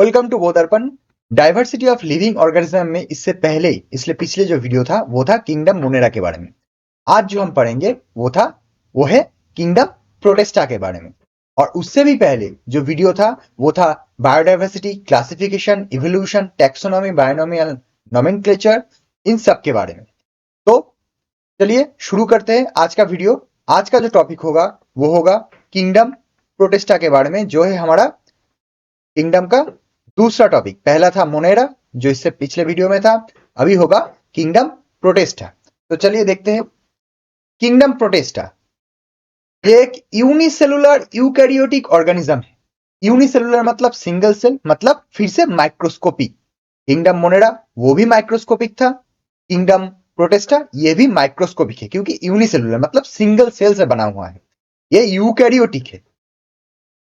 Welcome to बोधरपन। Diversity of living organism में इसलिए पिछले जो वीडियो था वो था किंगडम मोनेरा के बारे में। आज जो हम पढ़ेंगे वो है किंगडम प्रोटेस्टा के बारे में। और उससे भी पहले जो वीडियो था वो था biodiversity, classification, evolution, taxonomy, binomial nomenclature, इन सब के बारे में। तो चलिए शुरू करते हैं आज का वीडियो। आज का जो टॉपिक होगा वो होगा किंगडम प्रोटेस्टा के बारे में, जो है हमारा किंगडम का दूसरा टॉपिक। पहला था मोनेरा जो इससे पिछले वीडियो में था, अभी होगा किंगडम प्रोटेस्टा। तो चलिए देखते हैं किंगडम प्रोटेस्टा। ये एक यूनिसेलुलर यूकैरियोटिक ऑर्गेनिज्म है। यूनिसेलुलर मतलब सिंगल सेल, मतलब फिर से माइक्रोस्कोपिक। किंगडम मोनेरा वो भी माइक्रोस्कोपिक था, किंगडम प्रोटेस्टा ये भी माइक्रोस्कोपिक है, क्योंकि यूनिसेलुलर मतलब सिंगल सेल से बना हुआ है। ये यूकैरियोटिक है।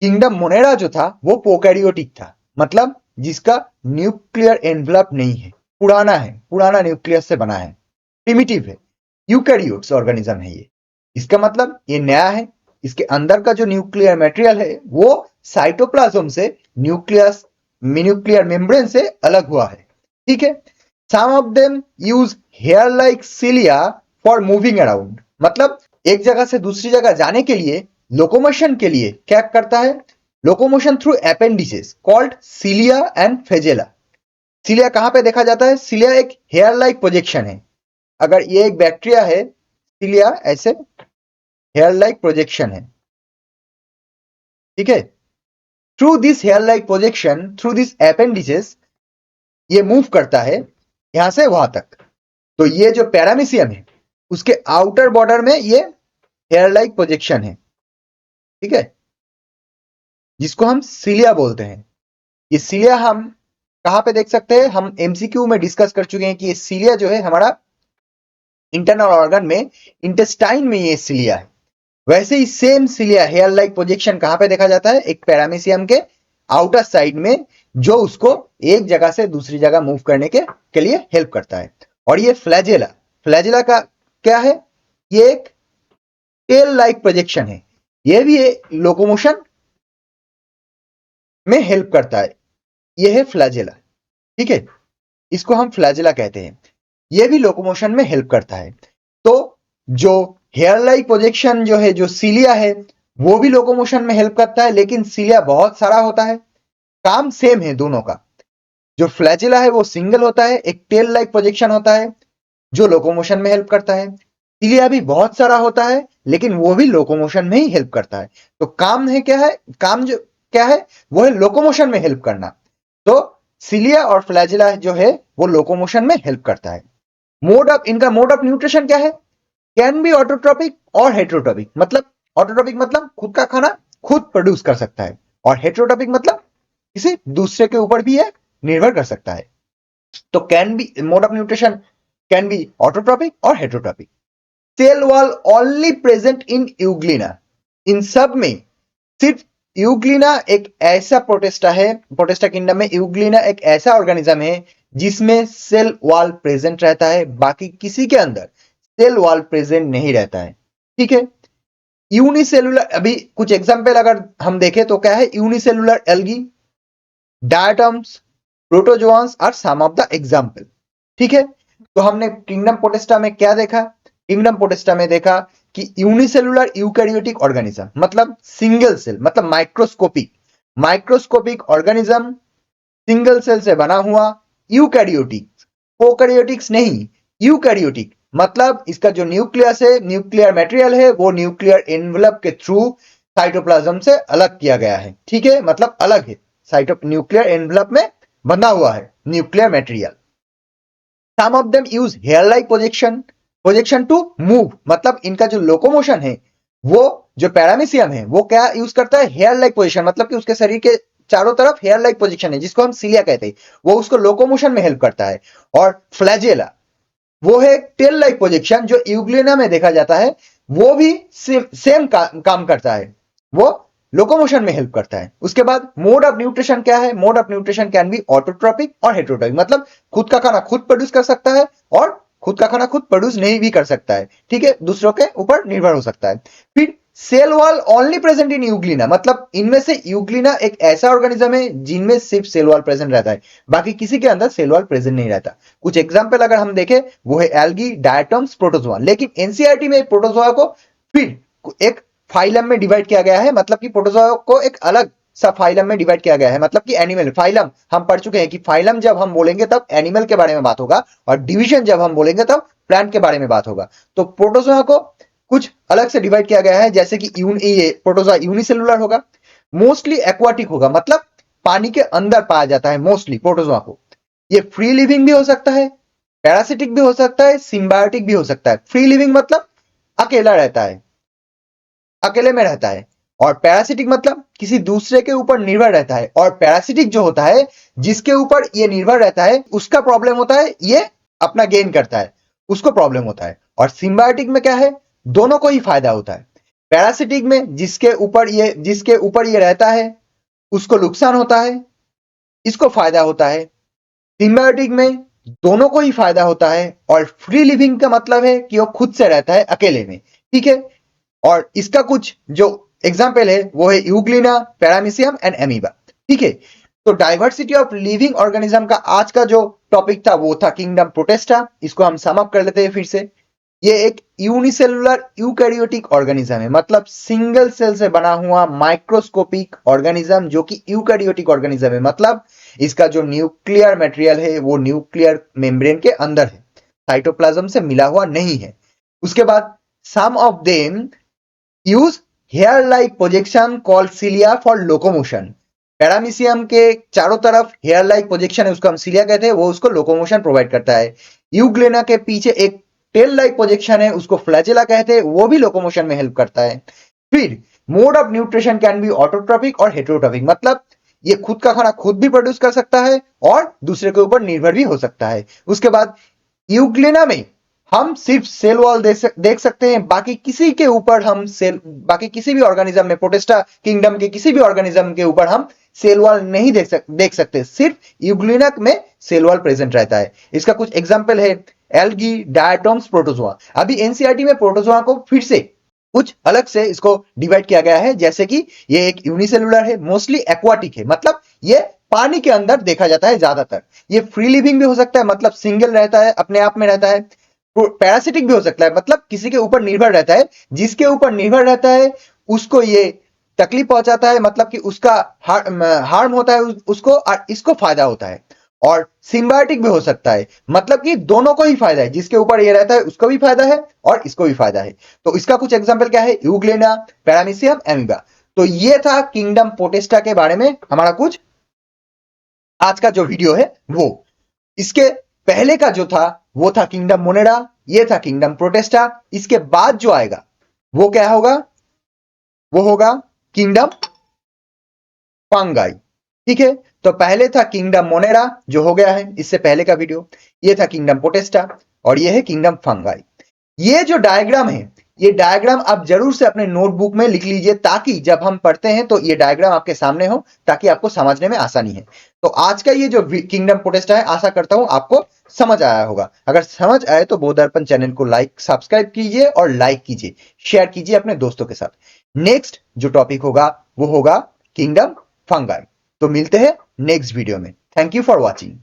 किंगडम मोनेरा जो था वो प्रोकैरियोटिक था, मतलब जिसका न्यूक्लियर एनवलप नहीं है, पुराना न्यूक्लियस से बना है, प्रिमिटिव है, यूकैरियोट्स ऑर्गेनिज्म है ये। इसका मतलब ये नया है। इसके अंदर का जो न्यूक्लियर मटेरियल है वो साइटोप्लाज्म से न्यूक्लियर मेम्ब्रेन से अलग हुआ है। ठीक है। Some of them use hair like cilia for moving around, मतलब एक जगह से दूसरी जगह जाने के लिए, लोकोमोशन के लिए क्या करता है? Locomotion through appendices called cilia and flagella. Cilia कहां पे देखा जाता है? सिलिया एक हेयर लाइक प्रोजेक्शन है। अगर ये एक बैक्टीरिया है, सिलिया ऐसे हेयर लाइक प्रोजेक्शन है। ठीक है। Through this hair like projection, through this appendices, ये मूव करता है यहां से वहां तक। तो ये जो पैरामीशियम है उसके आउटर बॉर्डर में ये हेयर लाइक प्रोजेक्शन है। ठीक है, जिसको हम सिलिया बोलते हैं। ये सिलिया हम कहां पे देख सकते हैं? हम एमसीक्यू में डिस्कस कर चुके हैं कि ये सिलिया जो है हमारा इंटरनल ऑर्गन में, इंटेस्टाइन में ये सिलिया है। वैसे ही same cilia hair like projection कहां पे देखा जाता है? एक पैरामीशियम के आउटर साइड में, जो उसको एक जगह से दूसरी जगह मूव करने के लिए हेल्प करता है। और ये फ्लैजेला का क्या है? ये एक टेल लाइक प्रोजेक्शन है। ये भी लोकोमोशन में हेल्प करता है। ये है फ्लैजेला। ठीक है, इसको हम फ्लैजेला कहते हैं। ये भी लोकोमोशन में हेल्प करता है। तो जो हेयर लाइक प्रोजेक्शन जो है, जो सिलिया है, वो भी लोकोमोशन में हेल्प करता है, लेकिन सिलिया बहुत सारा होता है। काम सेम है दोनों का। जो फ्लैजेला है वो सिंगल होता है, एक टेल लाइक प्रोजेक्शन होता है जो लोकोमोशन में हेल्प करता है। सिलिया भी बहुत सारा होता है, लेकिन वो भी लोकोमोशन में ही हेल्प करता है। तो काम है क्या है? काम जो क्या है वो है लोकोमोशन में हेल्प करना। तो सिलिया और फ्लैजेला जो है वो लोकोमोशन में हेल्प करता है। इनका मोड ऑफ न्यूट्रिशन क्या है? कैन बी ऑटोट्रोपिक और हेट्रोट्रोपिक। मतलब ऑटोट्रोपिक मतलब खुद का खाना खुद प्रोड्यूस कर सकता है, और हेट्रोट्रोपिक मतलब किसी दूसरे के ऊपर भी ये निर्भर कर सकता है। तो can be mode of nutrition can be autotrophic और heterotrophic. Cell wall only present in euglena. इन सब में सिर्फ यूग्लिना एक ऐसा प्रोटेस्टा है, प्रोटेस्टा किंगडम में यूग्लिना एक ऐसा ऑर्गेनिज्म है जिसमें सेल वॉल प्रेजेंट रहता है। बाकी किसी के अंदर सेल वॉल प्रेजेंट नहीं रहता है। ठीक है। यूनिसेलुलर, अभी कुछ एग्जांपल अगर हम देखें तो क्या है? Unicellular algae, diatoms, protozoans are some of the example. ठीक है। तो हमने किंगडम प्रोटेस्टा में क्या देखा? किंगडम प्रोटेस्टा में देखा कि यूनिसेलुलर यूकैरियोटिक ऑर्गेनिज्म मतलब सिंगल सेल, मतलब माइक्रोस्कोपिक ऑर्गेनिज्म, सिंगल सेल से बना हुआ, यूकैरियोटिक, प्रोकैरियोटिक्स नहीं, यूकैरियोटिक। मतलब इसका जो न्यूक्लियस है, न्यूक्लियर मटेरियल है, वो न्यूक्लियर एनवलप के थ्रू साइटोप्लाज्म से अलग किया गया है। ठीक है, मतलब अलग है, न्यूक्लियर एनवलप में बंधा हुआ है nuclear material. Some of them use hair like projection to move, मतलब इनका जो लोकोमोशन है, वो जो पैरामीशियम है वो क्या यूज करता है? हेयर लाइक पोजिशन, मतलब कि उसके शरीर के चारों तरफ हेयर लाइक पोजिशन है, जिसको हम सिलिया कहते हैं, वो उसको लोकोमोशन में हेल्प करता है। और फ्लैजेला वो है टेल लाइक प्रोजेक्शन, जो यूग्लिना में देखा जाता है, वो भी सेम काम करता है, वो लोकोमोशन में हेल्प करता है। उसके बाद मोड ऑफ न्यूट्रिशन क्या है? Mode of nutrition can be autotrophic और हेट्रोट्रोपिक, मतलब खुद का खाना खुद प्रोड्यूस कर सकता है और खुद का खाना खुद प्रोड्यूस नहीं भी कर सकता है। ठीक है, दूसरों के ऊपर निर्भर हो सकता है। फिर cell wall only present in Euglena, मतलब इनमें से यूग्लिना एक ऐसा ऑर्गेनिज्म है जिनमें सिर्फ सेल वॉल प्रेजेंट रहता है, बाकी किसी के अंदर सेल वॉल प्रेजेंट नहीं रहता। कुछ एग्जांपल अगर हम देखें वो है एल्गी, डायटम्स, प्रोटोजोआ। लेकिन एनसीईआरटी में प्रोटोजोआ को फिर एक फाइलम में डिवाइड किया गया है, मतलब कि प्रोटोजोआ को एक अलग सब फाइलम में डिवाइड किया गया है, मतलब कि एनिमल फाइलम हम पढ़ चुके हैं कि फाइलम जब हम बोलेंगे तब एनिमल के बारे में बात होगा और डिवीजन जब हम बोलेंगे तब प्लांट के बारे में बात होगा। तो प्रोटोजोआ को कुछ अलग से डिवाइड किया गया है, जैसे कि प्रोटोजोआ यूनिसेलुलर होगा, मोस्टली एक्वाटिक होगा, मतलब पानी के अंदर पाया जाता है मोस्टली प्रोटोजोआ को। ये फ्री लिविंग भी हो सकता है, पैरासिटिक भी हो सकता है, सिम्बायोटिक भी हो सकता है। फ्री लिविंग मतलब अकेला रहता है, अकेले में रहता है, और पैरासिटिक मतलब किसी दूसरे के ऊपर निर्भर रहता है। और पैरासिटिक जो होता है जिसके ऊपर ये निर्भर रहता है उसका प्रॉब्लम होता है, ये अपना गेन करता है, उसको प्रॉब्लम होता है। और सिम्बायोटिक में क्या है, दोनों को ही फायदा होता है। पैरासिटिक में जिसके ऊपर ये रहता है उसको नुकसान होता है, इसको फायदा होता है। सिम्बायोटिक में दोनों को ही फायदा होता है। और फ्री लिविंग का मतलब है कि वो खुद से रहता है अकेले में, ठीक है। और इसका कुछ जो एग्जाम्पल है वो है यूग्लिना, पैरामीशियम एंड एमीबा, ठीक है। तो डाइवर्सिटी ऑफ लिविंग ऑर्गेनिज्म का आज का जो टॉपिक था वो था किंगडम प्रोटेस्टा। इसको हम सम अप कर लेते हैं फिर से। ये एक यूनिसेलुलर यूकैरियोटिक ऑर्गेनिज्म है, मतलब सिंगल सेल से बना हुआ माइक्रोस्कोपिक ऑर्गेनिज्म जो कि यूकैरियोटिक ऑर्गेनिज्म है, मतलब इसका जो न्यूक्लियर मटेरियल है वो न्यूक्लियर मेम्ब्रेन के अंदर है, साइटोप्लाज्म से मिला हुआ नहीं है। उसके बाद some of them use hair like projection called cilia for locomotion. Paramecium के चारों तरफ हेयर लाइक प्रोजेक्शन है, उसको हम सिलिया कहते हैं, वो उसको लोकोमोशन प्रोवाइड करता है। यूग्लिना के पीछे एक टेल लाइक प्रोजेक्शन है, उसको फ्लैजेला कहते हैं, वो भी लोकोमोशन में हेल्प करता है। फिर mode of nutrition can be autotrophic और हेटेरोट्रॉपिक, मतलब ये खुद का खाना खुद भी प्रोड्यूस कर सकता है और दूसरे के ऊपर निर्भर भी हो सकता है। उसके बाद यूग्लिना में हम सिर्फ सेल वॉल देख सकते हैं, बाकी किसी के ऊपर हम बाकी किसी भी ऑर्गेनिज्म में, प्रोटेस्टा किंगडम के किसी भी ऑर्गेनिज्म के ऊपर हम सेल वॉल नहीं देख सकते। सिर्फ यूग्लिना में सेल वॉल प्रेजेंट रहता है। इसका कुछ एग्जांपल है एल्गी, डायटोम्स, प्रोटोजोआ। अभी एनसीईआरटी में प्रोटोजोआ को फिर से कुछ अलग से इसको डिवाइड किया गया है, जैसे कि ये एक यूनिसेलुलर है, मोस्टली एक्वाटिक है, मतलब ये पानी के अंदर देखा जाता है ज्यादातर। ये फ्री लिविंग भी हो सकता है, मतलब सिंगल रहता है, अपने आप में रहता है। पैरासिटिक भी हो सकता है, मतलब किसी के ऊपर निर्भर रहता है, जिसके ऊपर निर्भर रहता है उसको ये तकलीफ पहुंचाता है, मतलब कि उसका हार्म होता है उसको, और इसको फायदा होता है। और सिम्बायोटिक भी हो सकता है, मतलब कि दोनों को ही फायदा है, जिसके ऊपर ये रहता है उसको भी फायदा है और इसको भी फायदा है। तो इसका कुछ एग्जांपल क्या है, यूग्लिना, पैरामीशियम, एमीबा। तो ये था किंगडम प्रोटेस्टा के बारे में हमारा कुछ आज का जो वीडियो है वो। इसके पहले का जो था वो था किंगडम मोनेरा, ये था किंगडम प्रोटेस्टा। इसके बाद जो आएगा वो क्या होगा, वो होगा किंगडम फंगाई, ठीक है। तो पहले था किंगडम मोनेरा जो हो गया है इससे पहले का वीडियो, ये था किंगडम प्रोटेस्टा और ये है किंगडम फंगाई। ये जो डायग्राम है, ये डायग्राम आप जरूर से अपने नोटबुक में लिख लीजिए, ताकि जब हम पढ़ते हैं तो ये डायग्राम आपके सामने हो, ताकि आपको समझने में आसानी है। तो आज का ये जो किंगडम प्रोटेस्टा है, आशा करता हूं आपको समझ आया होगा। अगर समझ आए तो बोधदर्पण चैनल को सब्सक्राइब कीजिए और लाइक कीजिए, शेयर कीजिए अपने दोस्तों के साथ। नेक्स्ट जो टॉपिक होगा वो होगा किंगडम फंगाई। तो मिलते हैं नेक्स्ट वीडियो में। Thank you for watching.